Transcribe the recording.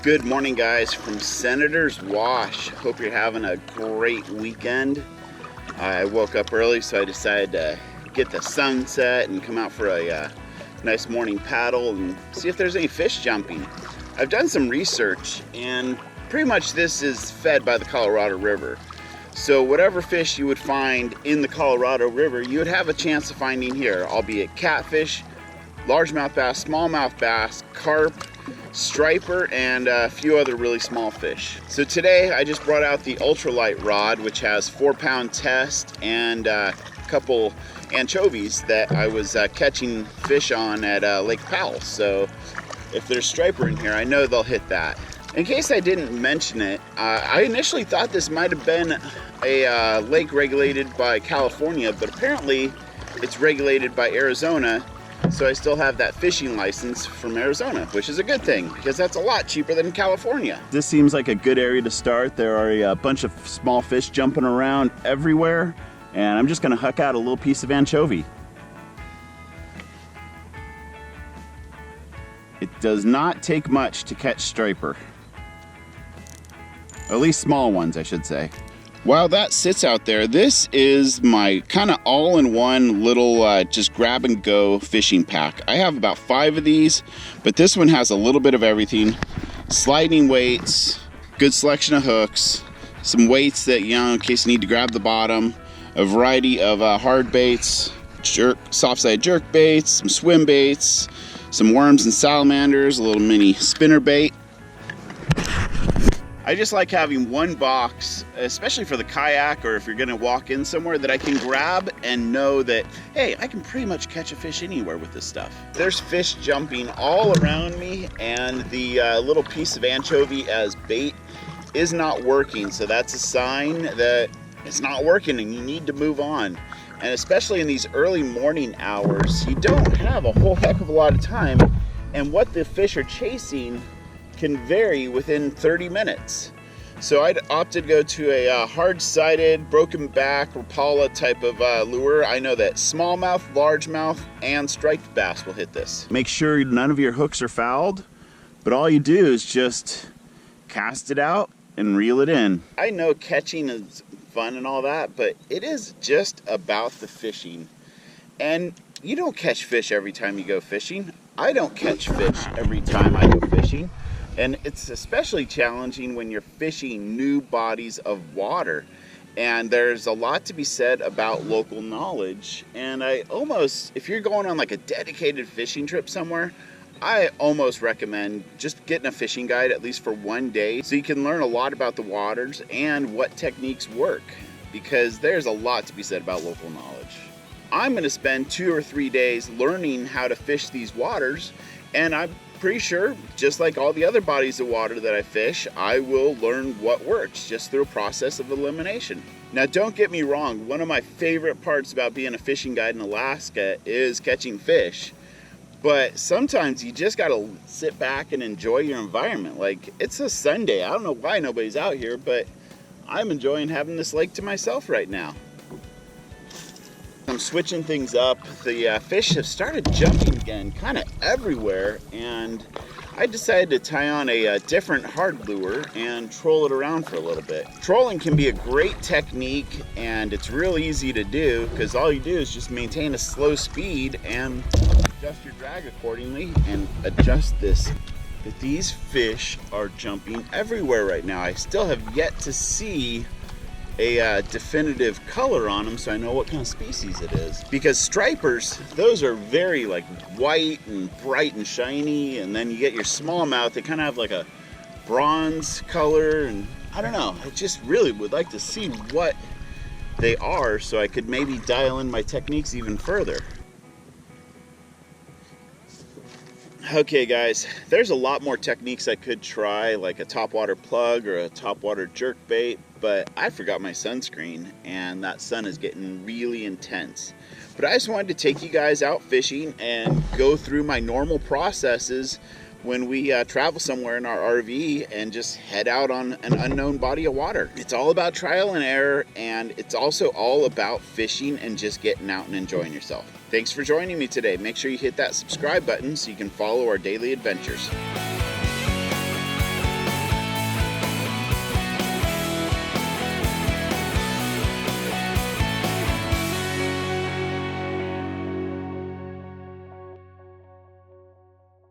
Good morning, guys, from Senator's Wash. Hope you're having a great weekend. I woke up early, so I decided to get the sunset and come out for a nice morning paddle and see if there's any fish jumping. I've done some research, and pretty much this is fed by the Colorado River. So whatever fish you would find in the Colorado River, you would have a chance of finding here, albeit catfish, largemouth bass, smallmouth bass, carp, striper, and a few other really small fish. So today I just brought out the ultralight rod, which has 4-pound test and a couple anchovies that I was catching fish on at Lake Powell. So if there's striper in here, I know they'll hit that. In case I didn't mention it, I initially thought this might have been a lake regulated by California, but apparently it's regulated by Arizona. So I still have that fishing license from Arizona, which is a good thing because that's a lot cheaper than California. This seems like a good area to start. There are a bunch of small fish jumping around everywhere, and I'm just gonna huck out a little piece of anchovy. It does not take much to catch striper. At least small ones, I should say. While that sits out there, this is my kind of all-in-one little just grab and go fishing pack. I have about 5 of these, but this one has a little bit of everything. Sliding weights, good selection of hooks, some weights that, you know, in case you need to grab the bottom, a variety of hard baits, soft-side jerk baits, some swim baits, some worms and salamanders, a little mini spinner bait. I just like having one box, especially for the kayak or if you're gonna walk in somewhere, that I can grab and know that, hey, I can pretty much catch a fish anywhere with this stuff. There's fish jumping all around me, and the little piece of anchovy as bait is not working. So that's a sign that it's not working and you need to move on. And especially in these early morning hours, you don't have a whole heck of a lot of time, and what the fish are chasing can vary within 30 minutes. So I'd opted to go to a hard-sided, broken back, Rapala type of lure. I know that smallmouth, largemouth, and striped bass will hit this. Make sure none of your hooks are fouled, but all you do is just cast it out and reel it in. I know catching is fun and all that, but it is just about the fishing. And you don't catch fish every time you go fishing. I don't catch fish every time I go fishing. And it's especially challenging when you're fishing new bodies of water. And there's a lot to be said about local knowledge. And if you're going on like a dedicated fishing trip somewhere, I almost recommend just getting a fishing guide at least for one day so you can learn a lot about the waters and what techniques work, because there's a lot to be said about local knowledge. I'm going to spend 2 or 3 days learning how to fish these waters, and I'm pretty sure, just like all the other bodies of water that I fish, I will learn what works just through a process of elimination. Now, don't get me wrong, one of my favorite parts about being a fishing guide in Alaska is catching fish. But sometimes you just gotta sit back and enjoy your environment. Like, it's a Sunday. I don't know why nobody's out here, but I'm enjoying having this lake to myself right now. I'm switching things up. The fish have started jumping again, kind of everywhere, and I decided to tie on a different hard lure and troll it around for a little bit. Trolling can be a great technique, and it's real easy to do because all you do is just maintain a slow speed and adjust your drag accordingly and adjust this. But these fish are jumping everywhere right now. I still have yet to see a definitive color on them so I know what kind of species it is, because stripers, those are very like white and bright and shiny, and then you get your smallmouth, they kind of have like a bronze color, and I don't know, I just really would like to see what they are so I could maybe dial in my techniques even further. Okay guys, there's a lot more techniques I could try, like a topwater plug or a topwater jerk bait, but I forgot my sunscreen and that sun is getting really intense. But I just wanted to take you guys out fishing and go through my normal processes when we travel somewhere in our RV and just head out on an unknown body of water. It's all about trial and error, and it's also all about fishing and just getting out and enjoying yourself. Thanks for joining me today. Make sure you hit that subscribe button so you can follow our daily adventures.